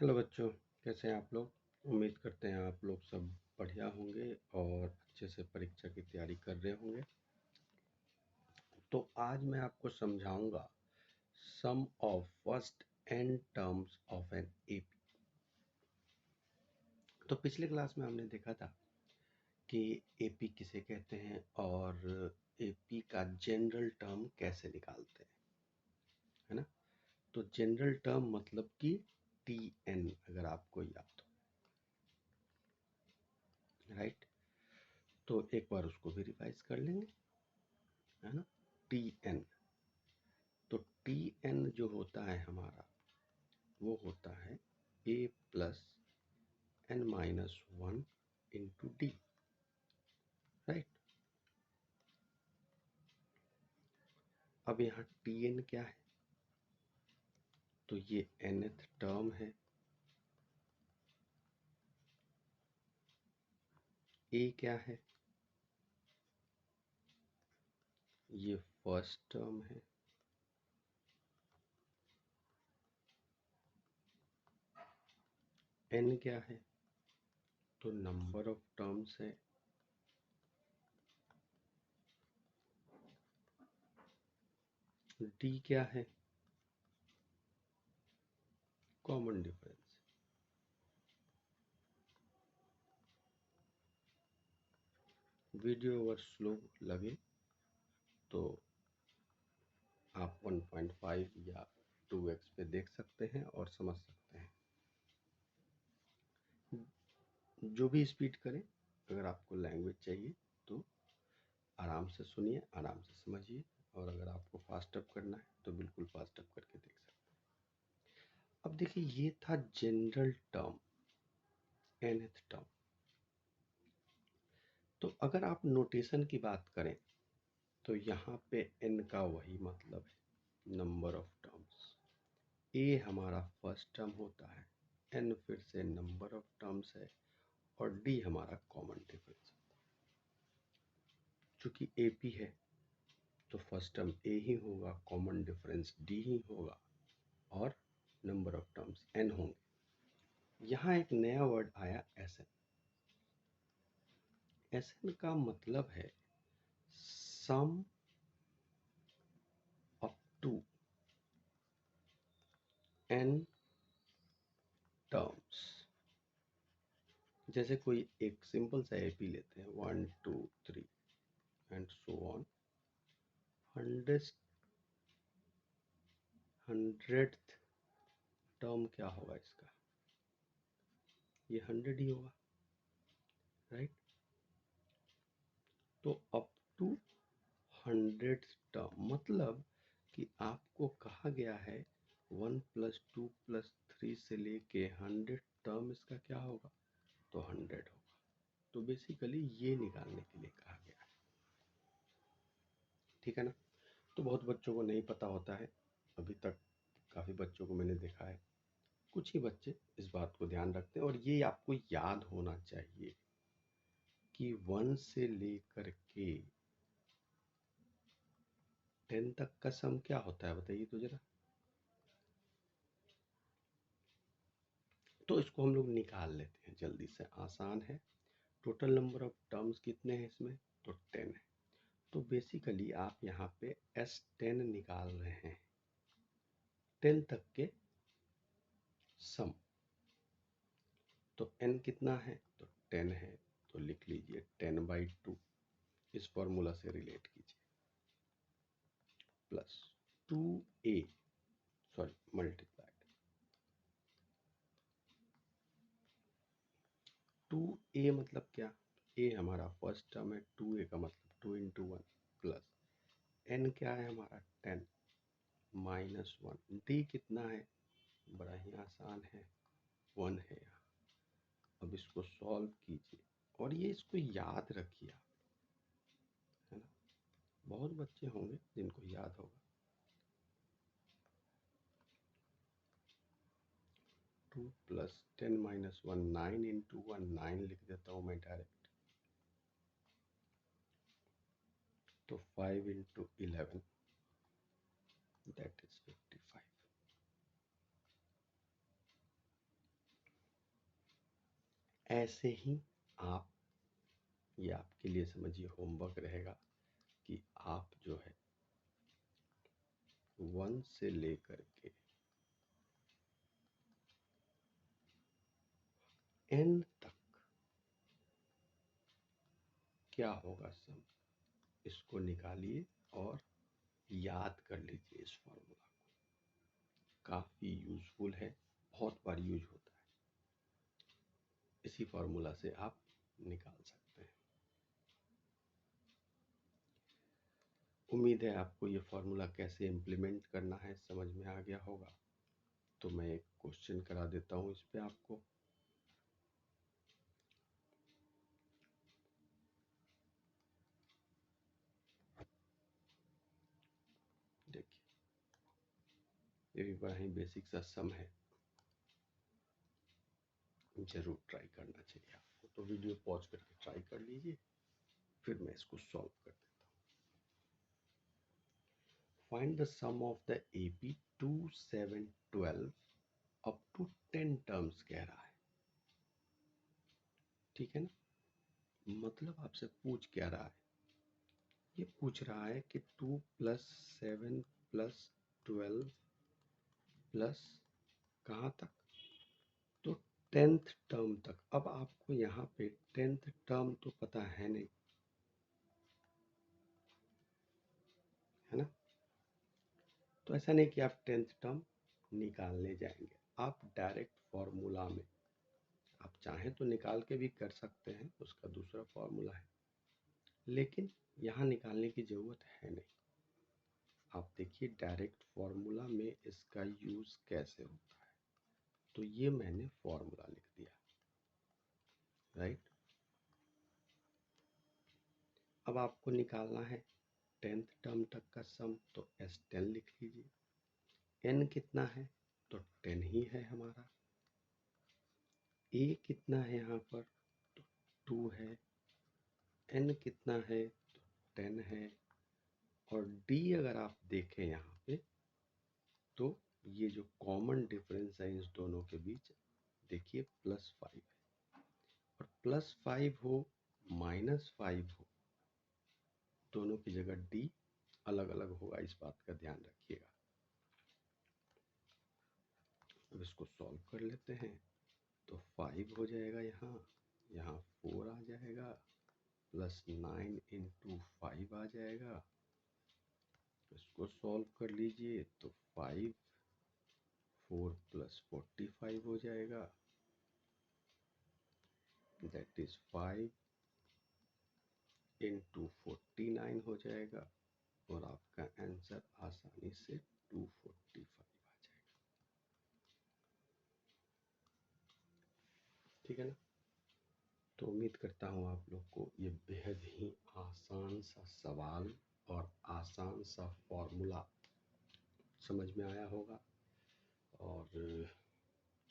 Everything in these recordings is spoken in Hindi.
हेलो बच्चों, कैसे हैं आप लोग। उम्मीद करते हैं आप लोग सब बढ़िया होंगे और अच्छे से परीक्षा की तैयारी कर रहे होंगे। तो आज मैं आपको समझाऊंगा sum of first n terms of an AP. तो पिछले क्लास में हमने देखा था कि एपी किसे कहते हैं और एपी का जनरल टर्म कैसे निकालते हैं, है ना। तो जनरल टर्म मतलब कि टी एन, अगर आपको याद हो, राइट। तो एक बार उसको भी रिवाइज कर लेंगे, है ना। टी एन, तो टी एन जो होता है हमारा, वो होता है a plus n minus one into d, right. अब यहाँ टी एन क्या है, तो ये nth टर्म है। ए क्या है, ये फर्स्ट टर्म है। एन क्या है, तो नंबर ऑफ टर्म्स है। डी क्या है, कॉमन डिफरेंस। वीडियो अगर स्लो लगे तो आप 1.5 या 2x पे देख सकते हैं और समझ सकते हैं, जो भी स्पीड करें। अगर आपको लैंग्वेज चाहिए तो आराम से सुनिए, आराम से समझिए, और अगर आपको फास्ट अप करना है तो बिल्कुल फास्ट अप करके देख सकते हैं। अब देखिए, ये था जनरल टर्म, nth टर्म। तो अगर आप नोटेशन की बात करें तो यहाँ पे n का वही मतलब है, नंबर ऑफ टर्म्स। a हमारा फर्स्ट टर्म होता है, n फिर से नंबर ऑफ टर्म्स है, और d हमारा कॉमन डिफरेंस। चूंकि AP है तो फर्स्ट टर्म a ही होगा, कॉमन डिफरेंस d ही होगा, और नंबर ऑफ टर्म्स n होंगे। यहाँ एक नया वर्ड आया, एस एन। एस एन का मतलब है sum up to n terms. जैसे कोई एक सिंपल सा एपी लेते हैं, 1 2 3 and so on. Hundred term क्या होगा इसका, ये 100 ही होगा, राइट। तो अप टू 100 टर्म मतलब कि आपको कहा गया है 1 + 2 + 3 से लेके 100 टर्म इसका क्या होगा, तो 100 होगा। तो बेसिकली ये निकालने के लिए कहा गया है, ठीक है ना। तो बहुत बच्चों को नहीं पता होता है अभी तक, काफ़ी बच्चों को मैंने देखा है, कुछ ही बच्चे इस बात को ध्यान रखते हैं। और ये आपको याद होना चाहिए कि 1 से लेकर के 10 तक का सम क्या होता है, बताइए तो जरा। तो इसको हम लोग निकाल लेते हैं जल्दी से, आसान है। टोटल नंबर ऑफ टर्म्स कितने हैं इसमें, तो 10 है। तो बेसिकली आप यहाँ पे S10 निकाल रहे हैं, 10 तक के सम। तो n कितना है, तो 10 है। तो लिख लीजिए 10/2, इस फॉर्मूला से रिलेट कीजिए, plus 2a, sorry multiplied 2a मतलब क्या, a हमारा फर्स्ट टर्म है, 2a का मतलब 2 × 1, प्लस n क्या है हमारा 10 माइनस 1, d कितना है, बड़ा ही आसान है, 1 है यहाँ। अब इसको सॉल्व कीजिए और ये इसको याद रखिए आप, है ना। बहुत बच्चे होंगे जिनको याद होगा। 2 + 10 - 1, 9 × 1, 9 लिख देता हूँ मैं डायरेक्ट। तो 5 × 11, दैट इज 55। ऐसे ही आप, ये आपके लिए समझिए होमवर्क रहेगा कि आप जो है 1 से लेकर के n तक क्या होगा सम, इसको निकालिए और याद कर लीजिए इस फॉर्मूला को। काफ़ी यूजफुल है, बहुत बार यूज होता है। इसी फॉर्मूला से आप निकाल सकते हैं। उम्मीद है आपको ये फॉर्मूला कैसे इम्प्लीमेंट करना है समझ में आ गया होगा। तो मैं एक क्वेश्चन करा देता हूँ इस पे आपको। देखिए, ये भी बड़ा ही बेसिक सा सम है, जरूर ट्राई करना चाहिए आपको। तो वीडियो पॉज करके ट्राई कर लीजिए, फिर मैं इसको सॉल्व कर देता हूँ। Find the sum of the AP 2, 7, 12 up to 10 terms कह रहा है। ठीक है ना, मतलब आपसे पूछ क्या रहा है, ये पूछ रहा है कि 2 + 7 + 12 प्लस कहाँ तक, तो 10th टर्म तक। अब आपको यहाँ पे 10th टर्म तो पता है नहीं, है ना। तो ऐसा नहीं कि आप 10th टर्म निकालने जाएंगे, आप डायरेक्ट फॉर्मूला में, आप चाहें तो निकाल के भी कर सकते हैं, उसका दूसरा फॉर्मूला है, लेकिन यहाँ निकालने की ज़रूरत है नहीं। आप देखिए डायरेक्ट फॉर्मूला में इसका यूज़ कैसे होता है। तो ये मैंने फॉर्मूला लिख दिया, राइट। अब आपको निकालना है 10th टर्म तक का सम, तो S10 लिख लीजिए। n कितना है, तो 10 ही है हमारा। a कितना है यहाँ पर, तो 2 है। n कितना है, तो 10 है। और d अगर आप देखें यहाँ पे, तो ये जो कॉमन डिफरेंस है इस दोनों के बीच, देखिए +5 है। और +5 हो -5 हो, दोनों की जगह d अलग अलग होगा, इस बात का ध्यान रखिएगा। अब इसको सॉल्व कर लेते हैं, तो 5 हो जाएगा, यहाँ 4 आ जाएगा, +9 × 5 आ जाएगा। इसको सॉल्व कर लीजिए, तो 5 4 + 45 हो जाएगा, दैट इज 5 × 49 हो जाएगा, और आपका आंसर आसानी से 245 आ जाएगा। ठीक है ना। तो उम्मीद करता हूँ आप लोग को ये बेहद ही आसान सा सवाल और आसान सा फॉर्मूला समझ में आया होगा। और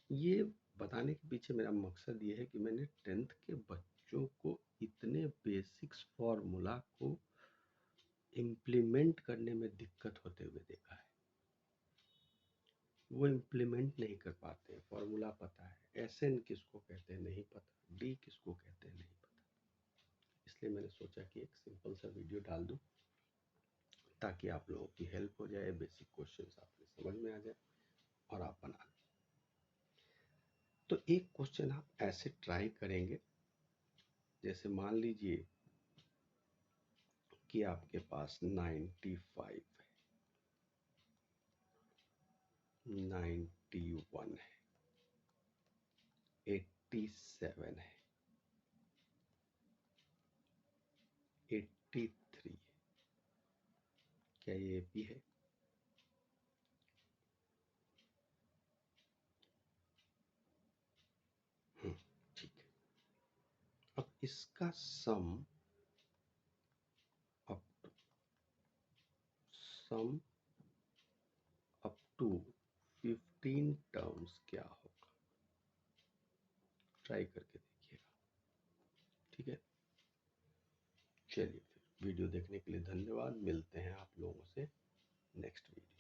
ये बताने के पीछे मेरा मकसद ये है कि मैंने 10th के बच्चों को इतने बेसिक्स फॉर्मूला को इम्प्लीमेंट करने में दिक्कत होते हुए देखा है। वो इम्प्लीमेंट नहीं कर पाते हैं। फॉर्मूला पता है, SN किसको कहते हैं नहीं पता, D किसको कहते हैं नहीं पता। इसलिए मैंने सोचा कि एक सिंपल सा वीडियो डाल दूं, ताकि आप लोगों की हेल्प हो जाए, बेसिक क्वेश्चंस आपको समझ में आ जाए और आप बना लें। तो एक क्वेश्चन आप ऐसे ट्राई करेंगे, जैसे मान लीजिए कि आपके पास 95 है, 91 है, 87 है, 83 है। क्या ये भी है? ठीक है। अब इसका sum up sum up to 15 terms क्या होगा, ट्राई करके देखिएगा। ठीक है, चलिए फिर वीडियो देखने के लिए धन्यवाद। मिलते हैं आप लोगों से नेक्स्ट वीडियो।